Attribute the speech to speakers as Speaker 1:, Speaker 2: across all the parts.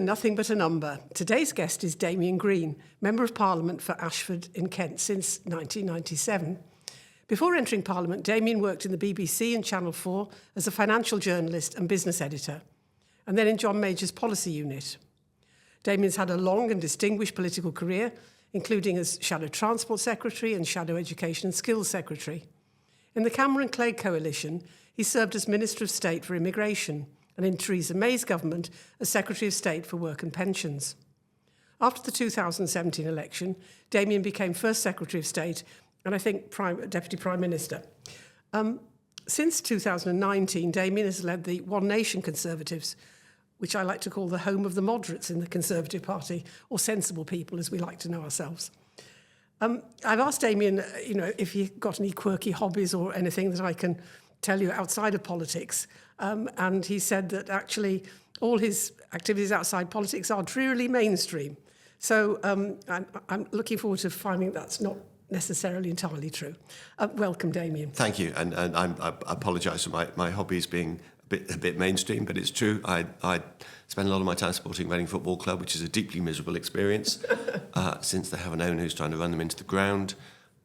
Speaker 1: Nothing But a Number. Today's guest is Damien Green, Member of Parliament for Ashford in Kent since 1997. Before entering Parliament, Damien worked in the BBC and Channel 4 as a financial journalist and business editor, and then in John Major's policy unit. Damien's had a long and distinguished political career, including as Shadow Transport Secretary and Shadow Education and Skills Secretary. In the Cameron-Clegg coalition, he served as Minister of State for Immigration, and in Theresa May's government as Secretary of State for Work and Pensions. After the 2017 election, Damien became First Secretary of State and I think Deputy Prime Minister. Since 2019, Damien has led the One Nation Conservatives, which I like to call the home of the moderates in the Conservative Party, or sensible people as we like to know ourselves. I've asked Damien, if he got any quirky hobbies or anything that I can tell you outside of politics. And he said that actually all his activities outside politics are drearily mainstream. So I'm looking forward to finding that's not necessarily entirely true. Welcome, Damien.
Speaker 2: Thank you. And I apologise for my hobbies being a bit mainstream, but it's true. I spend a lot of my time supporting Reading Football Club, which is a deeply miserable experience since they have an owner who's trying to run them into the ground.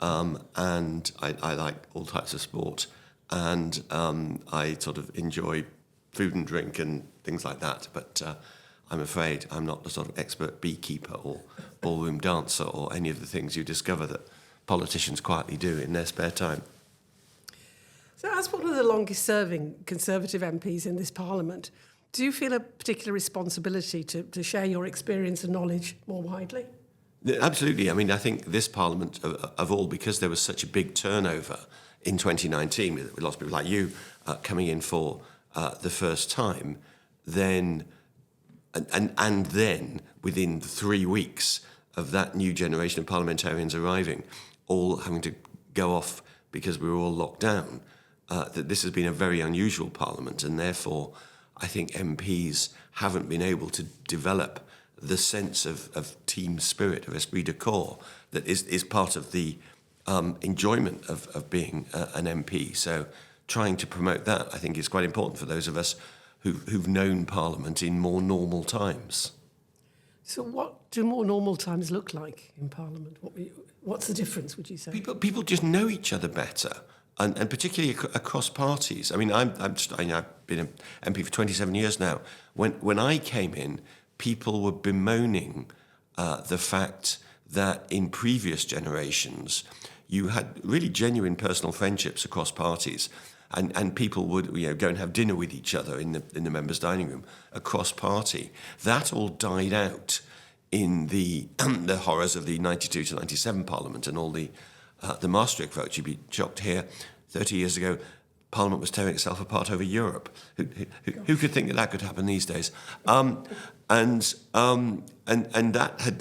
Speaker 2: And I like all types of sport. And I sort of enjoy food and drink and things like that. But I'm afraid I'm not the sort of expert beekeeper or ballroom dancer or any of the things you discover that politicians quietly do in their spare time.
Speaker 1: So as one of the longest-serving Conservative MPs in this Parliament, do you feel a particular responsibility to share your experience and knowledge more widely?
Speaker 2: Absolutely. I mean, I think this Parliament, of all, because there was such a big turnover in 2019, with lots of people like you coming in for the first time, then and then within 3 weeks of that new generation of parliamentarians arriving, all having to go off because we were all locked down, that this has been a very unusual Parliament, and therefore I think MPs haven't been able to develop the sense of team spirit, of esprit de corps, that is part of the enjoyment of being an MP. So trying to promote that, I think, is quite important for those of us who've known Parliament in more normal times. So
Speaker 1: what do more normal times look like in Parliament? What's the difference, would you say?
Speaker 2: People just know each other better, and particularly across parties. I mean, I've been an MP for 27 years now. When I came in, people were bemoaning the fact that in previous generations, you had really genuine personal friendships across parties, and people would go and have dinner with each other in the members' dining room across party. That all died out in the the horrors of the 92 to 97 Parliament and all the Maastricht votes. You'd be shocked here. 30 years ago, Parliament was tearing itself apart over Europe. Who could think that could happen these days? And that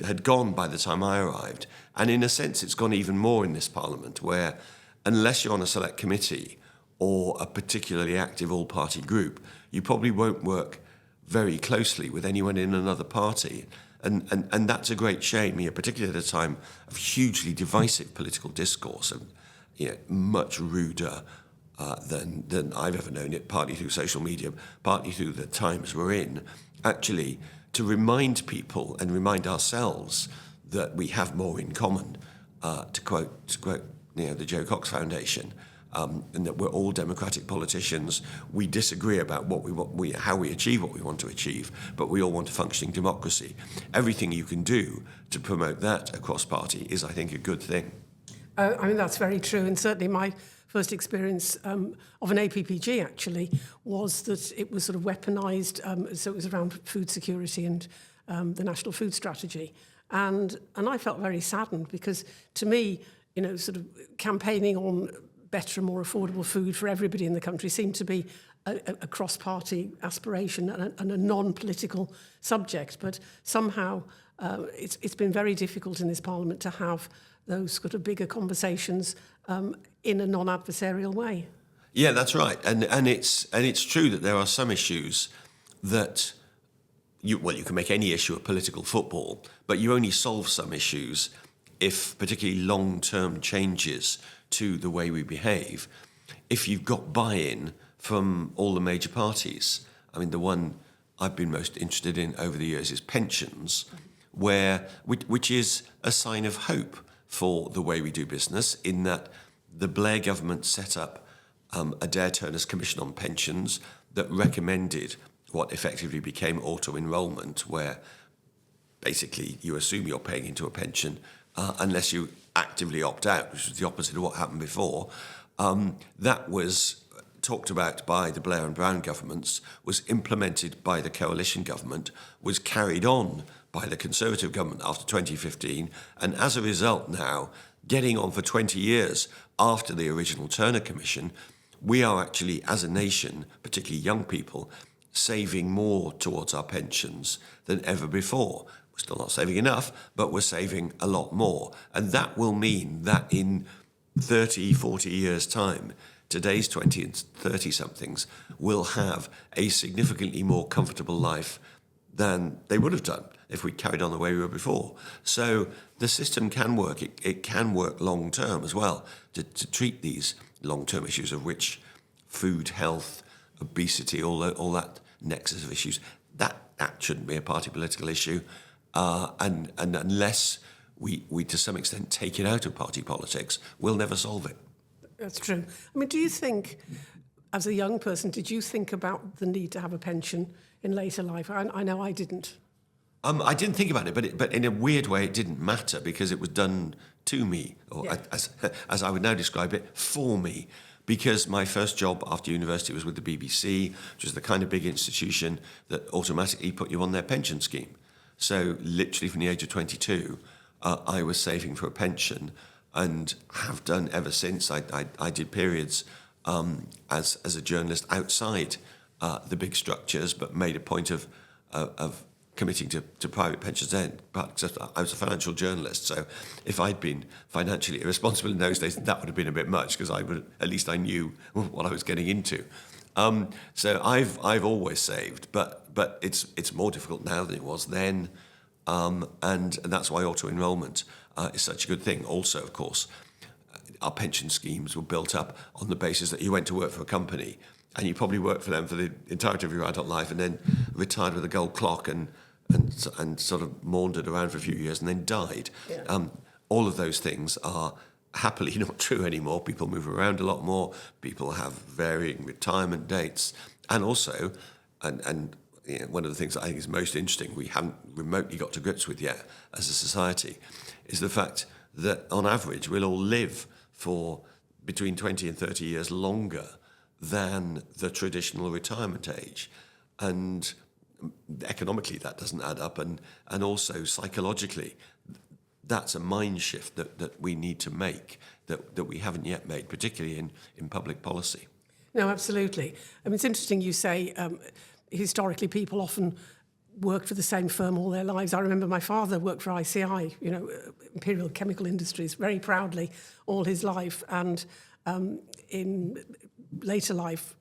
Speaker 2: had gone by the time I arrived. And in a sense, it's gone even more in this Parliament, where unless you're on a select committee or a particularly active all-party group, you probably won't work very closely with anyone in another party. And that's a great shame, particularly at a time of hugely divisive political discourse, and much ruder than I've ever known it, partly through social media, partly through the times we're in, actually to remind people and remind ourselves that we have more in common, to quote the Joe Cox Foundation, and that we're all democratic politicians. We disagree about what we want, how we achieve what we want to achieve, but we all want a functioning democracy. Everything you can do to promote that across party is, I think, a good thing.
Speaker 1: I mean, that's very true, and certainly my first experience of an APPG, actually, was that it was sort of weaponised, so it was around food security and the National Food Strategy. And I felt very saddened because, to me, sort of campaigning on better and more affordable food for everybody in the country seemed to be a cross-party aspiration and a non-political subject. But somehow it's been very difficult in this Parliament to have those sort of bigger conversations in a non-adversarial way.
Speaker 2: Yeah, that's right. And it's true that there are some issues that you can make any issue a political football, but you only solve some issues if particularly long-term changes to the way we behave, if you've got buy-in from all the major parties. I mean, the one I've been most interested in over the years is pensions, which is a sign of hope for the way we do business, in that the Blair government set up a Adair Turner's Commission on Pensions that recommended what effectively became auto-enrolment, where basically you assume you're paying into a pension unless you actively opt out, which was the opposite of what happened before. That was talked about by the Blair and Brown governments, was implemented by the coalition government, was carried on by the Conservative government after 2015, and as a result now, getting on for 20 years after the original Turner Commission, we are actually, as a nation, particularly young people, saving more towards our pensions than ever before. We're still not saving enough, but we're saving a lot more. And that will mean that in 30, 40 years' time, today's 20 and 30-somethings will have a significantly more comfortable life than they would have done if we carried on the way we were before. So the system can work. It can work long-term as well, to treat these long-term issues, of which food, health, obesity, all that nexus of issues, that shouldn't be a party political issue. And unless we to some extent take it out of party politics, we'll never solve it.
Speaker 1: That's true. I mean, do you think, as a young person, did you think about the need to have a pension in later life? I know I didn't.
Speaker 2: I didn't think about it, but in a weird way, it didn't matter because it was done to me, or as I would now describe it, for me. Because my first job after university was with the BBC, which was the kind of big institution that automatically put you on their pension scheme. So literally from the age of 22, I was saving for a pension, and have done ever since. I did periods as a journalist outside the big structures, but made a point of committing to private pensions then. But I was a financial journalist, so if I'd been financially irresponsible in those days, that would have been a bit much, because at least I knew what I was getting into. So I've always saved, but it's more difficult now than it was then, and that's why auto-enrolment is such a good thing. Also, of course, our pension schemes were built up on the basis that you went to work for a company, and you probably worked for them for the entirety of your adult life, and then retired with a gold clock and sort of maundered around for a few years and then died. Yeah. All of those things are happily not true anymore. People move around a lot more. People have varying retirement dates, and also, and you know, one of the things that I think is most interesting, we haven't remotely got to grips with yet as a society, is the fact that on average we'll all live for between 20 and 30 years longer than the traditional retirement age. And economically that doesn't add up, and also psychologically that's a mind shift that we need to make, that we haven't yet made, particularly in public policy.
Speaker 1: No, absolutely. I mean, it's interesting you say historically people often worked for the same firm all their lives. I remember my father worked for ICI, Imperial Chemical Industries, very proudly all his life. And in later life,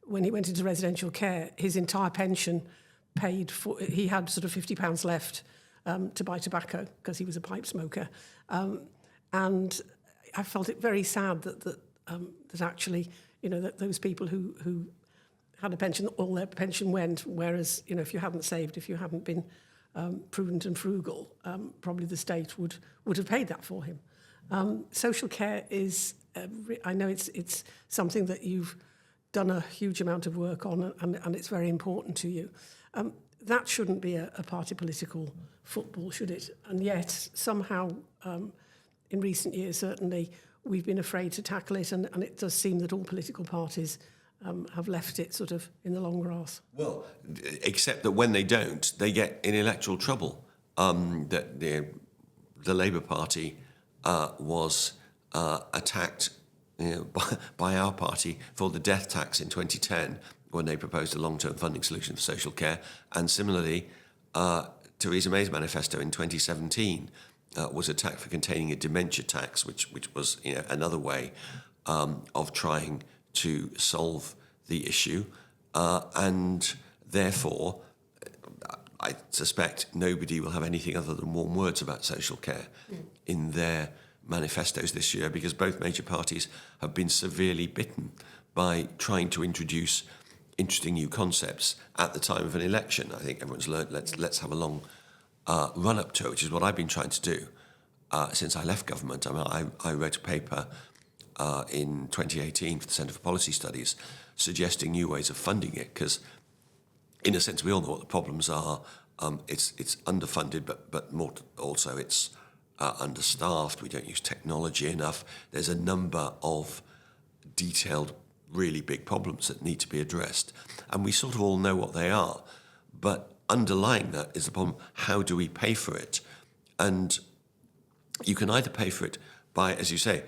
Speaker 1: when he went into residential care, his entire pension paid for, he had sort of £50 left to buy tobacco because he was a pipe smoker. And I felt it very sad that actually, that those people who had a pension, all their pension went, whereas, if you hadn't saved, if you hadn't been prudent and frugal, probably the state would have paid that for him. Social care is, I know it's something that you've done a huge amount of work on, and it's very important to you. That shouldn't be a party political football, should it? And yet, somehow, in recent years, certainly, we've been afraid to tackle it, and it does seem that all political parties have left it sort of in the long grass.
Speaker 2: Well, except that when they don't, they get in electoral trouble. That the Labour Party was attacked by our party for the death tax in 2010 when they proposed a long-term funding solution for social care, and similarly, Theresa May's manifesto in 2017 was attacked for containing a dementia tax, which was another way of trying to solve the issue, and therefore I suspect nobody will have anything other than warm words about social care in their manifestos this year, because both major parties have been severely bitten by trying to introduce interesting new concepts at the time of an election. I think everyone's learned, let's have a long run-up to it, which is what I've been trying to do since I left government. I mean, I wrote a paper in 2018 for the Centre for Policy Studies suggesting new ways of funding it, because in a sense we all know what the problems are. It's underfunded, but more also it's understaffed. We don't use technology enough. There's a number of detailed, really big problems that need to be addressed, and we sort of all know what they are. But underlying that is the problem: how do we pay for it? And you can either pay for it by, as you say,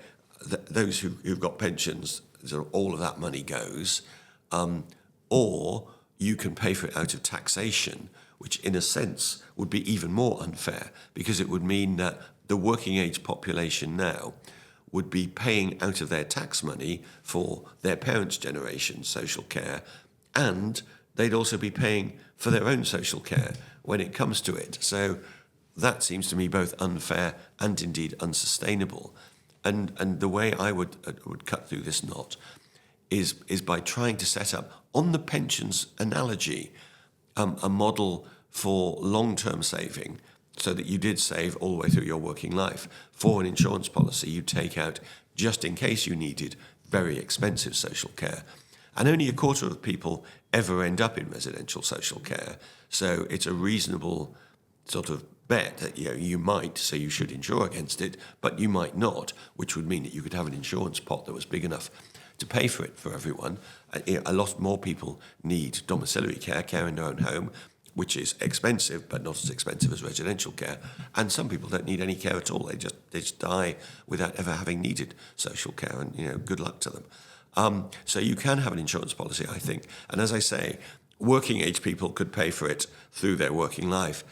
Speaker 2: those who've got pensions, so all of that money goes, or you can pay for it out of taxation, which in a sense would be even more unfair, because it would mean that the working age population now would be paying out of their tax money for their parents' generation social care, and they'd also be paying for their own social care when it comes to it. So that seems to me both unfair and indeed unsustainable. And the way I would cut through this knot is by trying to set up, on the pensions analogy, a model for long-term saving, so that you did save all the way through your working life. For an insurance policy, you take out just in case you needed very expensive social care. And only a quarter of people ever end up in residential social care. So it's a reasonable sort of bet that you might, so you should insure against it, but you might not, which would mean that you could have an insurance pot that was big enough to pay for it for everyone. A lot more people need domiciliary care in their own home, which is expensive, but not as expensive as residential care. And some people don't need any care at all. They just die without ever having needed social care, and good luck to them. So you can have an insurance policy, I think. And as I say, working age people could pay for it through their working life.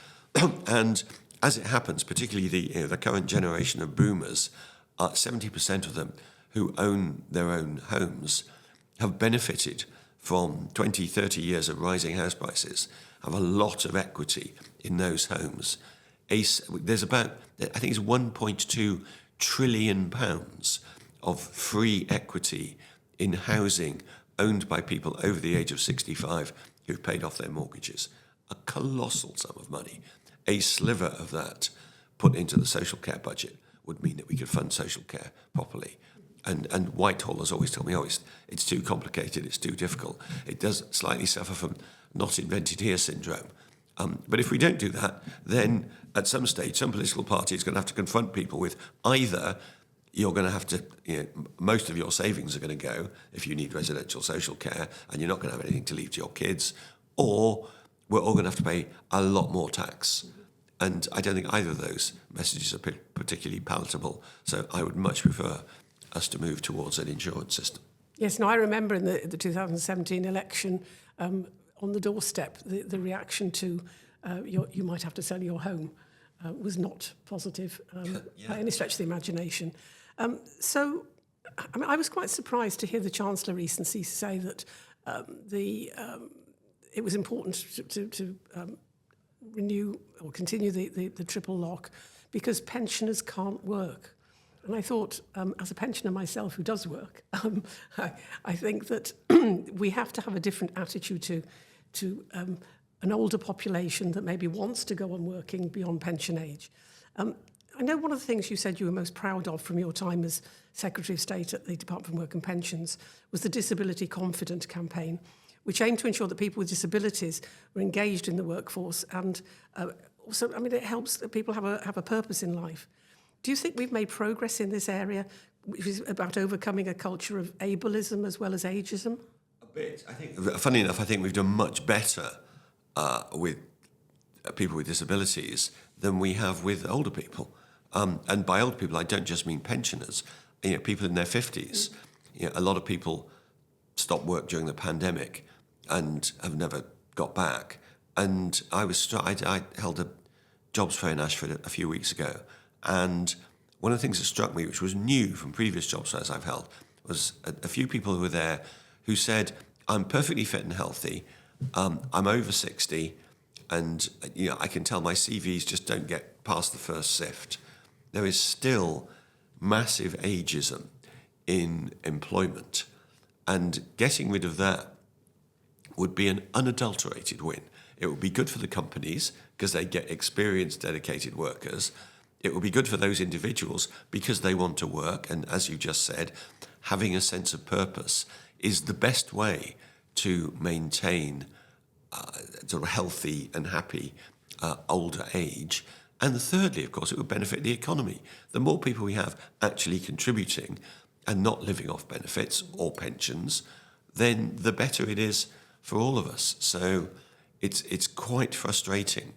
Speaker 2: And as it happens, particularly the current generation of boomers, 70% of them who own their own homes have benefited from 20, 30 years of rising house prices, have a lot of equity in those homes. There's about, I think it's 1.2 trillion pounds of free equity in housing owned by people over the age of 65 who've paid off their mortgages. A colossal sum of money. A sliver of that put into the social care budget would mean that we could fund social care properly. And Whitehall has always told me, it's too complicated, it's too difficult. It does slightly suffer from not invented here syndrome. But if we don't do that, then at some stage, some political party is going to have to confront people with either you're going to have to, most of your savings are going to go if you need residential social care, and you're not going to have anything to leave to your kids, or we're all going to have to pay a lot more tax. And I don't think either of those messages are particularly palatable. So I would much prefer us to move towards an insurance system.
Speaker 1: Yes, no, I remember in the 2017 election, on the doorstep, the reaction to you might have to sell your home was not positive by any stretch of the imagination. So I was quite surprised to hear the Chancellor recently say that it was important to renew or continue the triple lock because pensioners can't work. And I thought, as a pensioner myself who does work, I think that we have to have a different attitude to an older population that maybe wants to go on working beyond pension age. I know one of the things you said you were most proud of from your time as Secretary of State at the Department for Work and Pensions was the Disability Confident campaign, which aimed to ensure that people with disabilities were engaged in the workforce, and also, it helps that people have a purpose in life. Do you think we've made progress in this area, which is about overcoming a culture of ableism as well as ageism?
Speaker 2: A bit. I think, funny enough, I think we've done much better with people with disabilities than we have with older people. And by older people, I don't just mean pensioners. People in their 50s. A lot of people stopped work during the pandemic and have never got back. And I held a jobs fair in Ashford a few weeks ago. And one of the things that struck me, which was new from previous jobs fairs I've held, was a few people who were there who said, I'm perfectly fit and healthy, I'm over 60, and I can tell my CVs just don't get past the first sift. There is still massive ageism in employment, and getting rid of that would be an unadulterated win. It would be good for the companies because they get experienced, dedicated workers. It would be good for those individuals because they want to work. And as you just said, having a sense of purpose is the best way to maintain sort of healthy and happy older age. And thirdly, of course, it would benefit the economy. The more people we have actually contributing and not living off benefits or pensions, then the better it is for all of us. So it's quite frustrating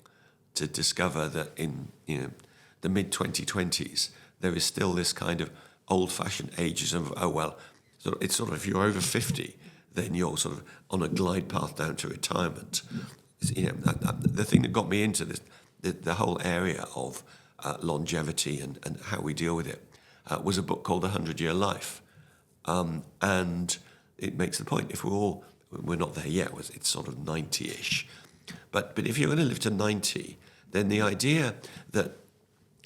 Speaker 2: to discover that in the mid-2020s, there is still this kind of old-fashioned ageism of, it's sort of if you're over 50, then you're sort of on a glide path down to retirement. The thing that got me into this, the whole area of longevity and how we deal with it was a book called The 100-Year Life. And it makes the point, if we're not there yet, it's sort of 90-ish. But if you're going to live to 90, then the idea that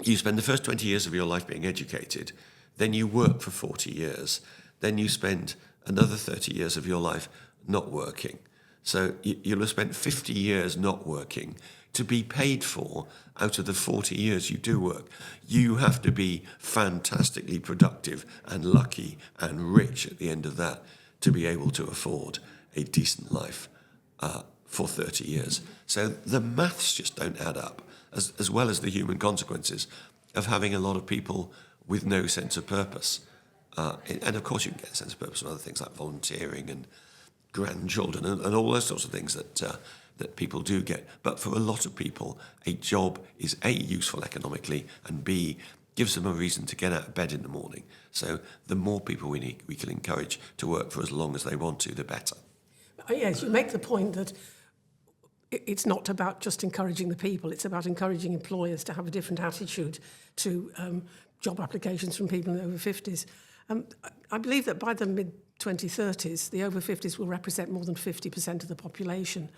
Speaker 2: you spend the first 20 years of your life being educated, then you work for 40 years, then you spend another 30 years of your life not working. So you'll have spent 50 years not working to be paid for out of the 40 years you do work. You have to be fantastically productive and lucky and rich at the end of that to be able to afford a decent life for 30 years. So the maths just don't add up, as well as the human consequences of having a lot of people with no sense of purpose. And of course you can get a sense of purpose from other things like volunteering and grandchildren and all those sorts of things that people do get. But for a lot of people, a job is A, useful economically, and B, gives them a reason to get out of bed in the morning. So the more people we can encourage to work for as long as they want to, the better.
Speaker 1: Yes, you make the point that it's not about just encouraging the people, it's about encouraging employers to have a different attitude to job applications from people in the over 50s. I believe that by the mid-2030s, the over 50s will represent more than 50% of the population.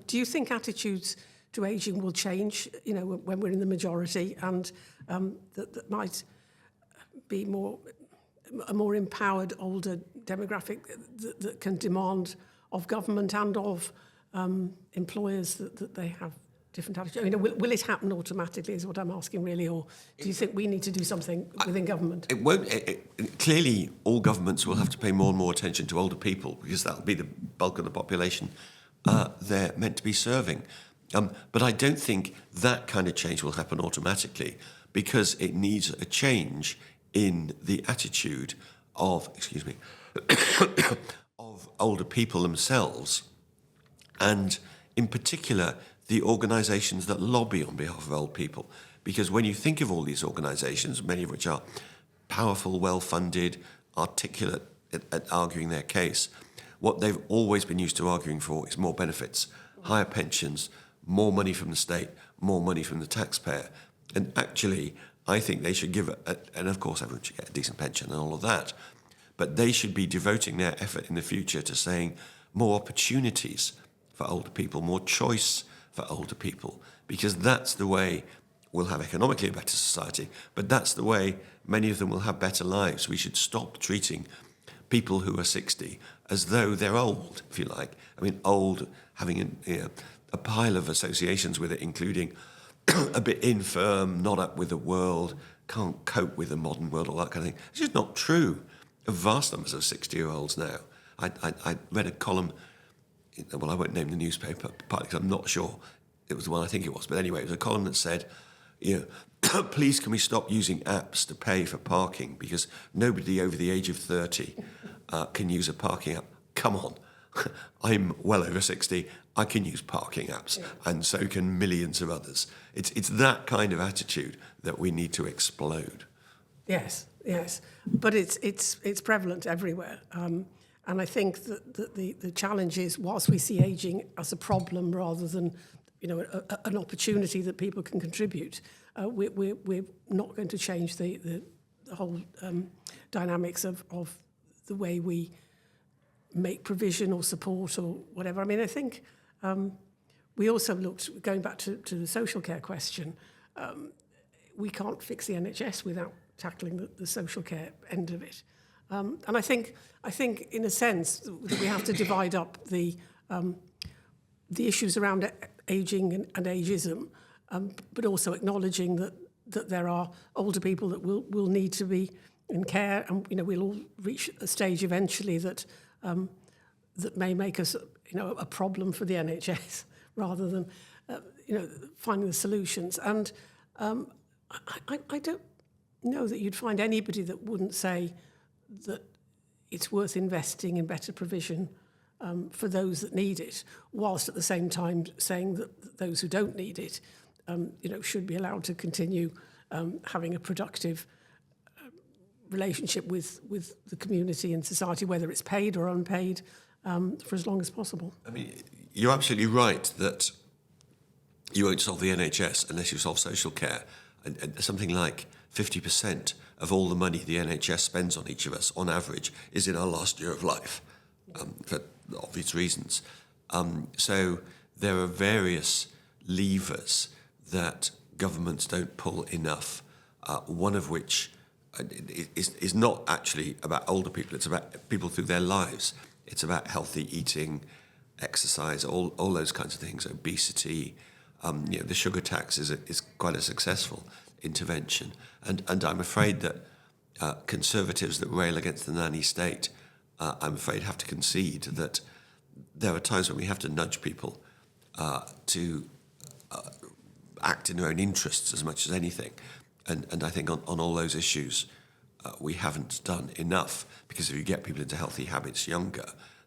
Speaker 1: Do you think attitudes to ageing will change, when we're in the majority, and that might be a more empowered older demographic that can demand of government and of employers that they have different attitudes? Will it happen automatically is what I'm asking really, or do you think we need to do something within government?
Speaker 2: It won't. Clearly, all governments will have to pay more and more attention to older people because that'll be the bulk of the population they're meant to be serving. But I don't think that kind of change will happen automatically because it needs a change in the attitude of, of older people themselves, and in particular the organisations that lobby on behalf of old people. Because when you think of all these organisations, many of which are powerful, well-funded, articulate at arguing their case, what they've always been used to arguing for is more benefits, higher pensions, more money from the state, more money from the taxpayer. And actually, I think they should give and of course everyone should get a decent pension and all of that, but they should be devoting their effort in the future to saying more opportunities for older people, more choice for older people, because that's the way we'll have economically a better society, but that's the way many of them will have better lives. We should stop treating people who are 60 as though they're old, if you like. I mean, old, having a pile of associations with it, including a bit infirm, not up with the world, can't cope with the modern world, all that kind of thing. It's just not true of vast numbers of 60-year-olds now. I read a column, well, I won't name the newspaper, partly because I'm not sure it was the one I think it was, but anyway, it was a column that said, please can we stop using apps to pay for parking because nobody over the age of 30 can use a parking app. Come on, I'm well over 60, I can use parking apps, and so can millions of others. It's that kind of attitude that we need to explode.
Speaker 1: Yes, but it's prevalent everywhere. And I think that the challenge is, whilst we see ageing as a problem rather than an opportunity that people can contribute, we're not going to change the whole dynamics of the way we make provision or support or whatever. I mean, I think we also looked, going back to the social care question, we can't fix the NHS without tackling the social care end of it. And I think in a sense that we have to divide up the the issues around ageing and ageism, but also acknowledging that there are older people that will need to be in care, and we'll all reach a stage eventually that may make us a problem for the NHS rather than finding the solutions. And I don't know that you'd find anybody that wouldn't say that it's worth investing in better provision for those that need it, whilst at the same time saying that those who don't need it, should be allowed to continue having a productive relationship with the community and society, whether it's paid or unpaid, for as long as possible.
Speaker 2: I mean, you're absolutely right that you won't solve the NHS unless you solve social care. And something like 50% of all the money the NHS spends on each of us, on average, is in our last year of life, for obvious reasons. So there are various levers that governments don't pull enough, one of which is not actually about older people, it's about people through their lives. It's about healthy eating, exercise, all those kinds of things, obesity. The sugar tax is quite a successful intervention. And I'm afraid that conservatives that rail against the nanny state, I'm afraid, have to concede that there are times when we have to nudge people to act in their own interests as much as anything. And I think on all those issues, we haven't done enough, because if you get people into healthy habits younger,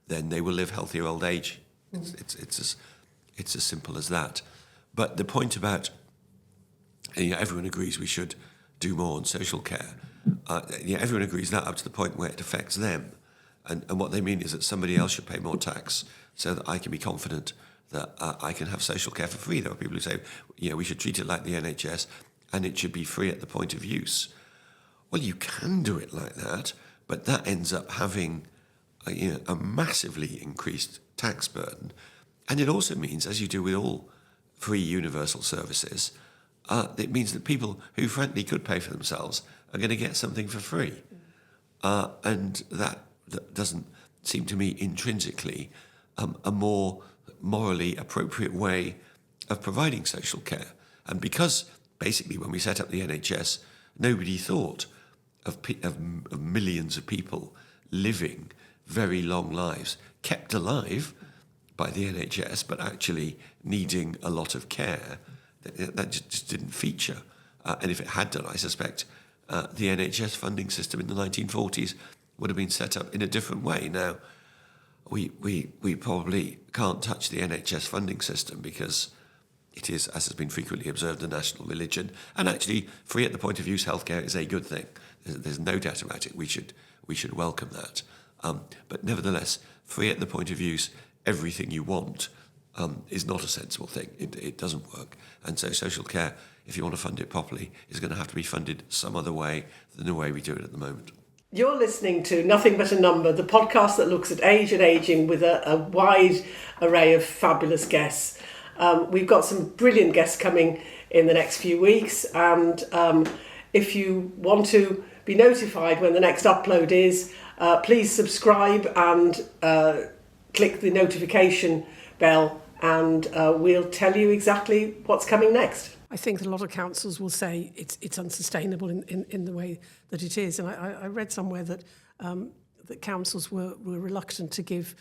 Speaker 2: then they will live healthier old age. It's as simple as that. But the point about everyone agrees we should do more on social care. Everyone agrees that up to the point where it affects them. And what they mean is that somebody else should pay more tax so that I can be confident that I can have social care for free. There are people who say, we should treat it like the NHS and it should be free at the point of use. Well, you can do it like that, but that ends up having a massively increased tax burden. And it also means, as you do with all free universal services, it means that people who frankly could pay for themselves are going to get something for free. And that doesn't seem to me intrinsically a more morally appropriate way of providing social care. And because basically when we set up the NHS, nobody thought of millions of people living very long lives, kept alive by the NHS, but actually needing a lot of care, that just didn't feature. And if it had done, I suspect the NHS funding system in the 1940s would have been set up in a different way. Now, we probably can't touch the NHS funding system because it is, as has been frequently observed, a national religion. And actually, free at the point of use healthcare is a good thing. There's no doubt about it. We should welcome that. But nevertheless, free at the point of use, everything you want is not a sensible thing. It doesn't work. And so social care, if you want to fund it properly, is going to have to be funded some other way than the way we do it at the moment.
Speaker 1: You're listening to Nothing But a Number, the podcast that looks at age and ageing with a wide array of fabulous guests. We've got some brilliant guests coming in the next few weeks, and if you want to be notified when the next upload is, please subscribe and click the notification bell, and we'll tell you exactly what's coming next. I think a lot of councils will say it's unsustainable in the way that it is, and I read somewhere that that councils were reluctant to give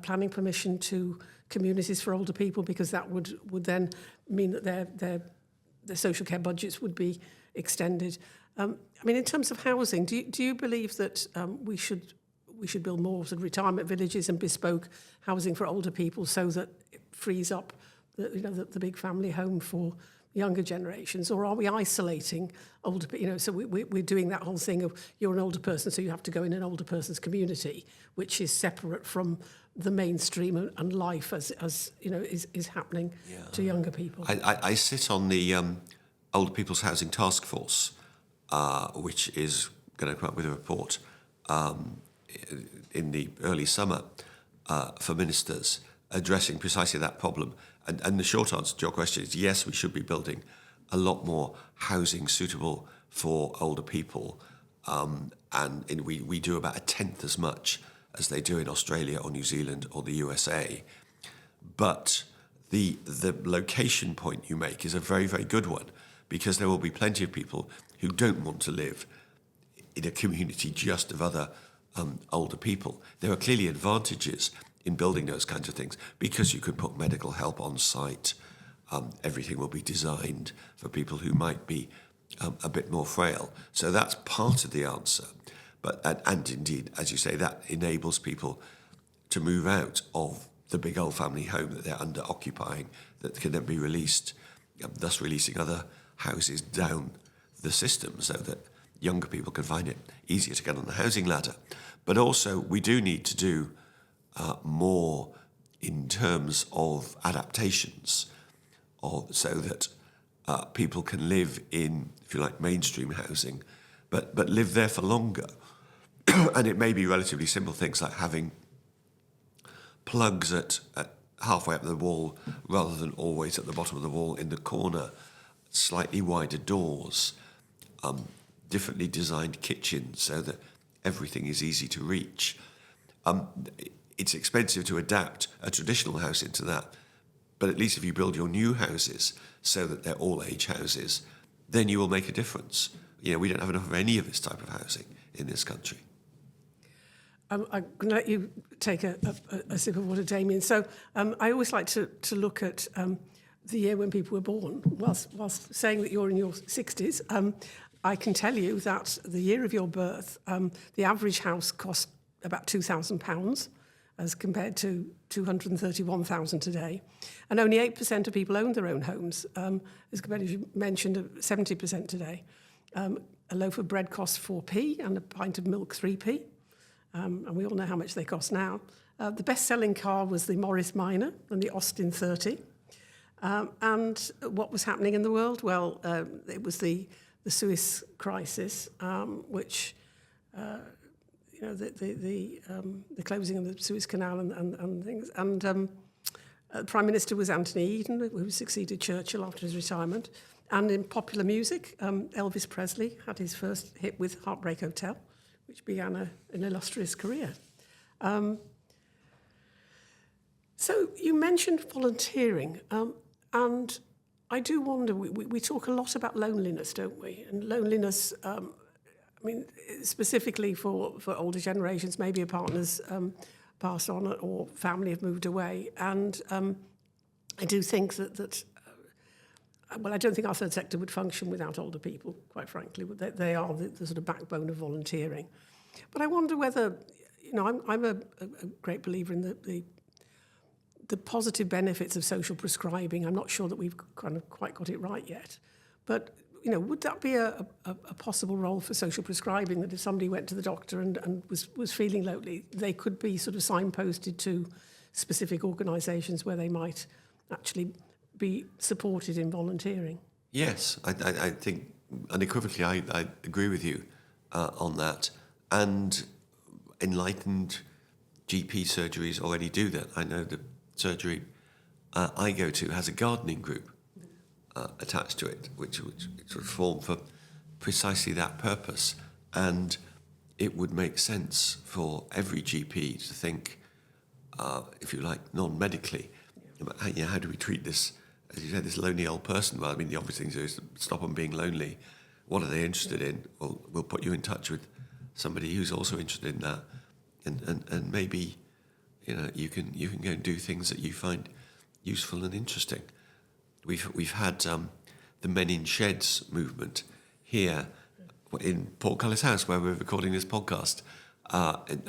Speaker 1: planning permission to communities for older people because that would then mean that their social care budgets would be extended. I mean, in terms of housing, do you believe that we should build more sort of retirement villages and bespoke housing for older people so that it frees up the big family home for younger generations, or are we isolating older people? So we're doing that whole thing of you're an older person, so you have to go in an older person's community, which is separate from the mainstream and life as is happening to younger people.
Speaker 2: I sit on the Older People's Housing Task Force, which is going to come up with a report in the early summer for ministers addressing precisely that problem. And the short answer to your question is yes, we should be building a lot more housing suitable for older people. And we do about 1/10 as much as they do in Australia or New Zealand or the USA. but the location point you make is a very, very good one, because there will be plenty of people who don't want to live in a community just of other older people. There are clearly advantages in building those kinds of things, because you could put medical help on site. Everything will be designed for people who might be a bit more frail. So that's part of the answer. But and indeed, as you say, that enables people to move out of the big old family home that they're under occupying, that can then be released, thus releasing other houses down the system, so that younger people can find it easier to get on the housing ladder. But also, we do need to do more in terms of adaptations, so that people can live in, if you like, mainstream housing, but live there for longer. And it may be relatively simple things like having plugs at halfway up the wall rather than always at the bottom of the wall in the corner, slightly wider doors, differently designed kitchens so that everything is easy to reach. It's expensive to adapt a traditional house into that, but at least if you build your new houses so that they're all-age houses, then you will make a difference. We don't have enough of any of this type of housing in this country.
Speaker 1: I'm going to let you take a sip of water, Damien. So I always like to look at the year when people were born. Whilst saying that you're in your 60s, I can tell you that the year of your birth, the average house cost about £2,000 as compared to £231,000 today. And only 8% of people own their own homes, as compared, as you mentioned, 70% today. A loaf of bread costs 4p and a pint of milk 3p. And we all know how much they cost now. The best-selling car was the Morris Minor and the Austin 30. And what was happening in the world? Well, it was the Suez crisis, which, the closing of the Suez Canal and things. And the Prime Minister was Anthony Eden, who succeeded Churchill after his retirement. And in popular music, Elvis Presley had his first hit with Heartbreak Hotel, which began an illustrious career. So you mentioned volunteering, and I do wonder, we talk a lot about loneliness, don't we? And loneliness, specifically for older generations, maybe a partner's passed on or family have moved away. And I do think that I don't think our third sector would function without older people, quite frankly. They are the sort of backbone of volunteering. But I wonder whether, I'm a great believer in the positive benefits of social prescribing. I'm not sure that we've kind of quite got it right yet. But, would that be a possible role for social prescribing, that if somebody went to the doctor and was feeling lonely, they could be sort of signposted to specific organisations where they might actually be supported in volunteering? Yes,
Speaker 2: I think unequivocally I agree with you on that. And enlightened GP surgeries already do that. I know the surgery I go to has a gardening group attached to it, which sort of formed for precisely that purpose. And it would make sense for every GP to think, if you like, non-medically, about how do we treat this, as you said, this lonely old person. Well, the obvious thing to do is stop them being lonely. What are they interested in? Well, we'll put you in touch with somebody who's also interested in that, and maybe, you can go and do things that you find useful and interesting. We've had the Men in Sheds movement here in Portcullis House, where we're recording this podcast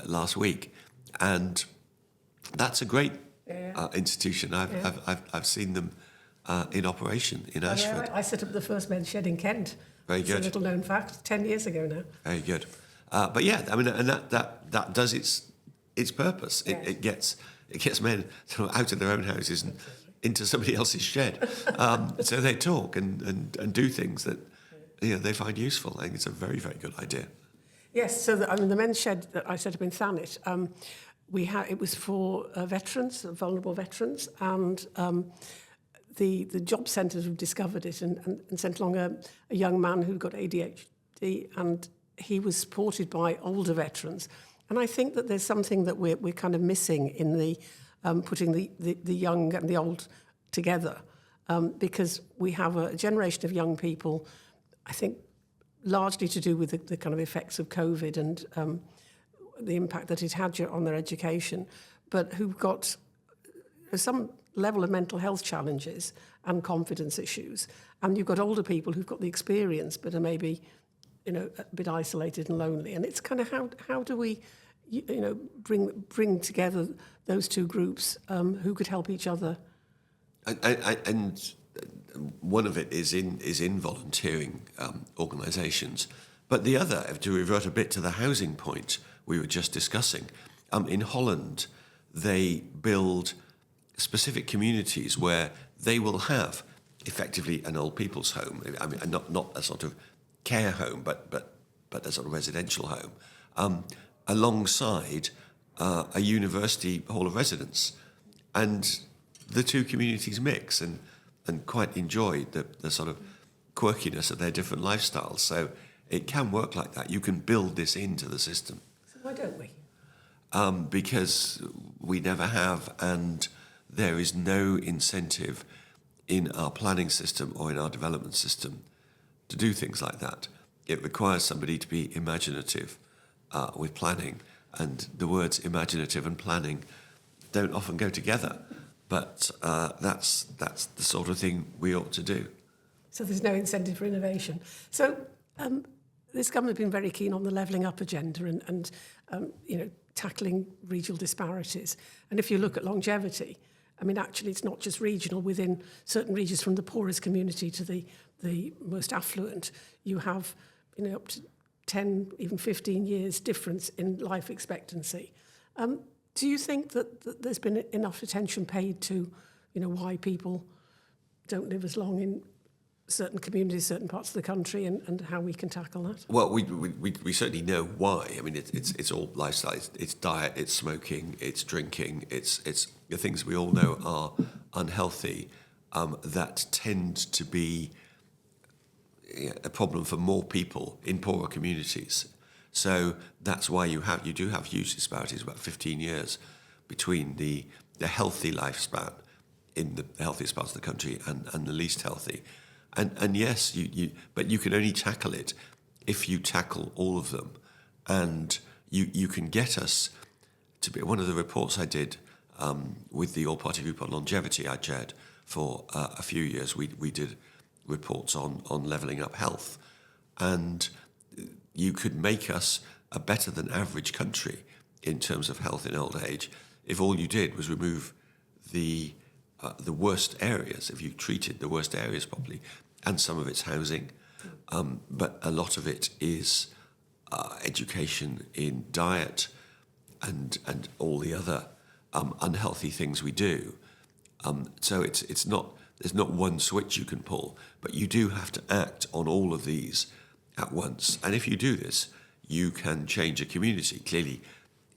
Speaker 2: last week, and that's a great institution. I've seen them in operation in Ashford.
Speaker 1: I set up the first men's shed in Kent.
Speaker 2: Very good.
Speaker 1: It's a little known fact. 10 years ago now.
Speaker 2: Very good. But and that does its purpose. It gets men sort of out of their own houses and into somebody else's shed. So they talk and do things that they find useful. I think it's a very, very good idea. Yes.
Speaker 1: So the men's shed that I set up in Thanet, it was for veterans, vulnerable veterans, and the job centres have discovered it and sent along a young man who got ADHD, and he was supported by older veterans. And I think that there's something that we're kind of missing in the putting the young and the old together, because we have a generation of young people, I think, largely to do with the kind of effects of COVID and the impact that it had on their education, but who've got some level of mental health challenges and confidence issues. And you've got older people who've got the experience but are maybe, a bit isolated and lonely. And it's kind of how do we, bring together those two groups who could help each other?
Speaker 2: And one of it is in volunteering organisations, but the other, to revert a bit to the housing point we were just discussing, in Holland they build specific communities where they will have effectively an old people's home. I mean, not a sort of care home, but a sort of residential home, alongside a university hall of residence, and the two communities mix and quite enjoy the sort of quirkiness of their different lifestyles. So it can work like that. You can build this into the system.
Speaker 1: So why don't we?
Speaker 2: Because we never have, and there is no incentive in our planning system or in our development system to do things like that. It requires somebody to be imaginative with planning, and the words imaginative and planning don't often go together. But that's the sort of thing we ought to do.
Speaker 1: So there's no incentive for innovation. So this government has been very keen on the levelling up agenda and tackling regional disparities. And if you look at longevity, I mean, actually, it's not just regional. Within certain regions, from the poorest community to the most affluent, you have up to 10, even 15 years difference in life expectancy. Do you think that there's been enough attention paid to, why people don't live as long in certain communities, certain parts of the country, and how we can tackle that?
Speaker 2: Well, we certainly know why. I mean, it's all lifestyle. It's diet, it's smoking, it's drinking, it's the things we all know are unhealthy that tend to be a problem for more people in poorer communities. So that's why you do have huge disparities, about 15 years between the healthy lifespan in the healthiest parts of the country and the least healthy. And yes, but you can only tackle it if you tackle all of them. And you can get us to be, one of the reports I did with the all-party group on longevity I chaired for a few years, we did reports on levelling up health. And you could make us a better than average country in terms of health in old age if all you did was remove the worst areas, if you treated the worst areas properly, and some of it's housing, but a lot of it is education, in diet, and all the other unhealthy things we do. So it's not, there's not one switch you can pull, but you do have to act on all of these at once. And if you do this, you can change a community. Clearly,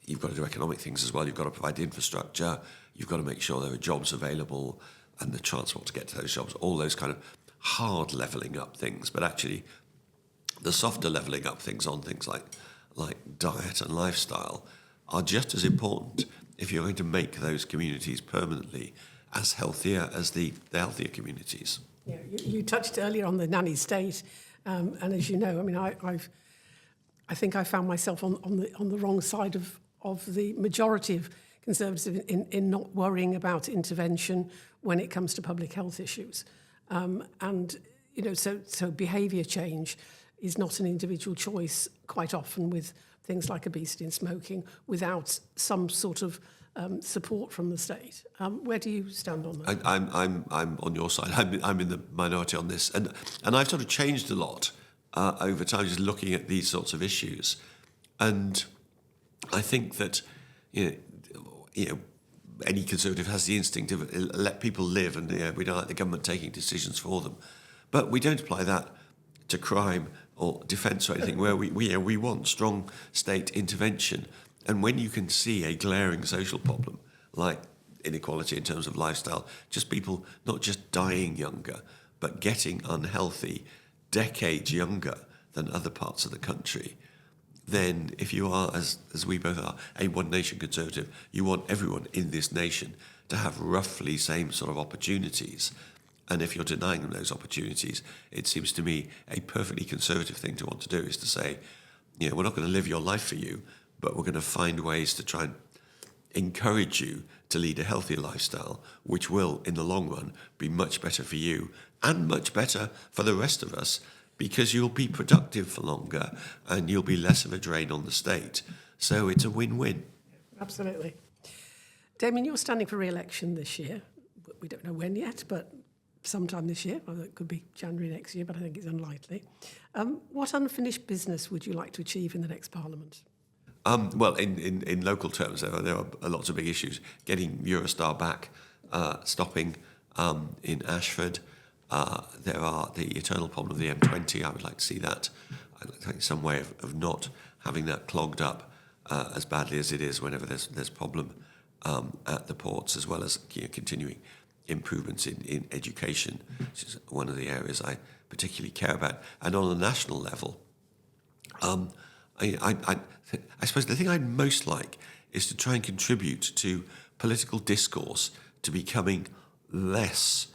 Speaker 2: you've got to do economic things as well. You've got to provide infrastructure. You've got to make sure there are jobs available and the transport to get to those jobs, all those kind of hard levelling up things. But actually, the softer levelling up things on things like diet and lifestyle are just as important if you're going to make those communities permanently as healthier as the healthier communities.
Speaker 1: Yeah, you touched earlier on the nanny state, and as you know, I mean, I think I found myself on the wrong side of the majority of Conservatives in not worrying about intervention when it comes to public health issues, and so behaviour change is not an individual choice quite often with things like obesity and smoking without some sort of support from the state. Where do you stand on that?
Speaker 2: I'm on your side. I'm in the minority on this, and I've sort of changed a lot over time, just looking at these sorts of issues, and I think that any Conservative has the instinct of let people live, and we don't like the government taking decisions for them, but we don't apply that to crime or defence or anything where we want strong state intervention. And when you can see a glaring social problem like inequality in terms of lifestyle, just people not just dying younger, but getting unhealthy decades younger than other parts of the country, then if you are, as we both are, a one nation conservative, you want everyone in this nation to have roughly same sort of opportunities. And if you're denying them those opportunities, it seems to me a perfectly conservative thing to want to do is to say, we're not going to live your life for you, but we're going to find ways to try and encourage you to lead a healthier lifestyle, which will, in the long run, be much better for you and much better for the rest of us, because you'll be productive for longer and you'll be less of a drain on the state. So it's a win-win.
Speaker 1: Absolutely. Damien, you're standing for re-election this year. We don't know when yet, but sometime this year. Well, it could be January next year, but I think it's unlikely. What unfinished business would you like to achieve in the next Parliament?
Speaker 2: Well, in local terms, there are lots of big issues. Getting Eurostar back, stopping in Ashford. There are the eternal problem of the M20. I would like to see that. I'd like to think some way of not having that clogged up as badly as it is whenever there's problem at the ports, as well as continuing improvements in education, which is one of the areas I particularly care about. And on a national level, I suppose the thing I'd most like is to try and contribute to political discourse to becoming less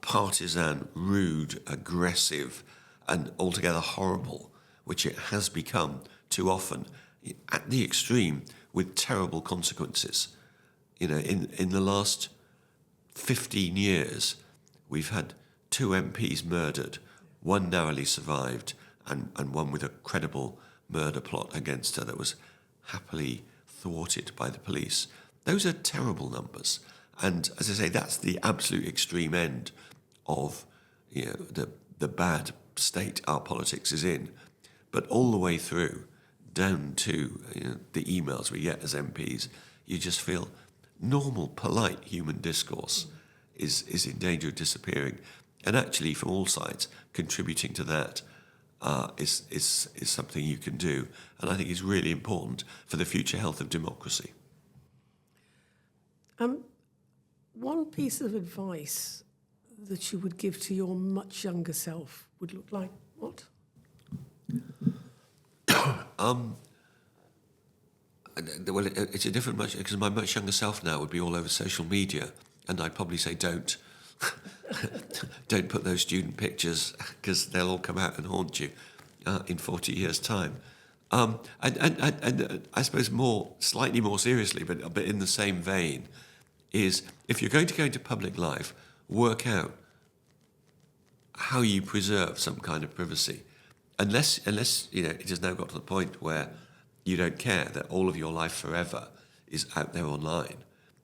Speaker 2: partisan, rude, aggressive, and altogether horrible, which it has become too often, at the extreme, with terrible consequences. In the last 15 years, we've had 2 MPs murdered, one narrowly survived, and one with a credible murder plot against her that was happily thwarted by the police. Those are terrible numbers. And as I say, that's the absolute extreme end of the bad state our politics is in. But all the way through, down to the emails we get as MPs, you just feel normal, polite human discourse is in danger of disappearing. And actually, from all sides, contributing to that is something you can do, and I think is really important for the future health of democracy.
Speaker 1: One piece of advice that you would give to your much younger self would look like what?
Speaker 2: Well, it's a different much, because my much younger self now would be all over social media, and I'd probably say don't put those student pictures, because they'll all come out and haunt you in 40 years' time. And I suppose slightly more seriously, but in the same vein, is if you're going to go into public life, work out how you preserve some kind of privacy. Unless it has now got to the point where you don't care that all of your life forever is out there online.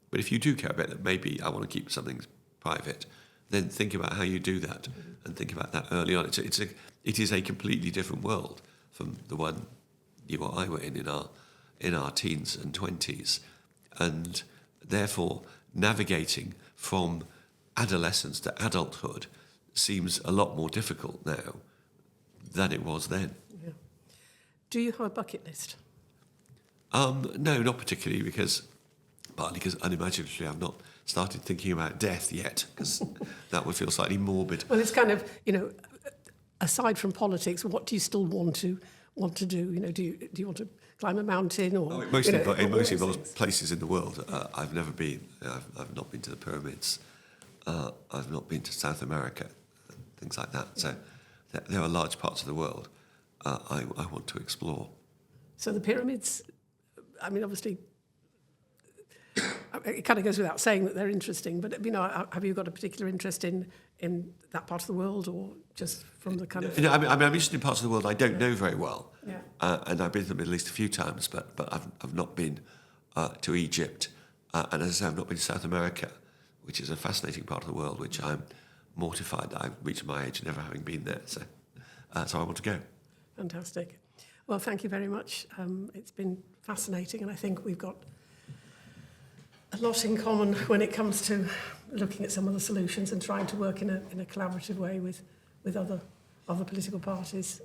Speaker 2: But if you do care about that, maybe I want to keep something private, then think about how you do that, and think about that early on. It is a completely different world from the one you or I were in our teens and 20s, and therefore navigating from adolescence to adulthood seems a lot more difficult now than it was then.
Speaker 1: Yeah. Do you have a bucket list?
Speaker 2: No, not particularly, partly because unimaginatively I've not started thinking about death yet, because that would feel slightly morbid.
Speaker 1: Well, it's kind of, aside from politics, what do you still want to do? Do you want to climb a mountain or?
Speaker 2: It mostly involves places in the world. I've never been. I've not been to the pyramids. I've not been to South America, things like that. So there are large parts of the world I want to explore. So
Speaker 1: the pyramids, obviously, it kind of goes without saying that they're interesting, but have you got a particular interest in that part of the world, or just from the kind of?
Speaker 2: I'm interested in parts of the world I don't know very well,
Speaker 1: yeah.
Speaker 2: And I've been to the Middle East a few times, but I've not been to Egypt, and as I say, I've not been to South America, which is a fascinating part of the world, which I'm mortified that I've reached my age never having been there. So I want to go.
Speaker 1: Fantastic. Well, thank you very much. It's been fascinating, and I think we've got a lot in common when it comes to looking at some of the solutions and trying to work in a collaborative way with other political parties.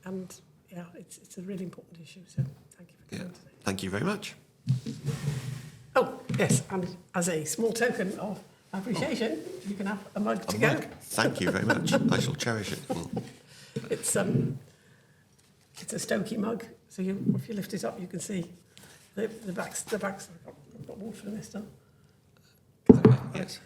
Speaker 1: It's a really important issue. So thank you for coming today.
Speaker 2: Thank you very much.
Speaker 1: Oh yes, and as a small token of appreciation, you can have a mug to go.
Speaker 2: Thank you very much. I shall cherish it.
Speaker 1: It's It's a Stokey mug, so if you lift it up, you can see the backs. I've got water in this stuff.
Speaker 2: Yes.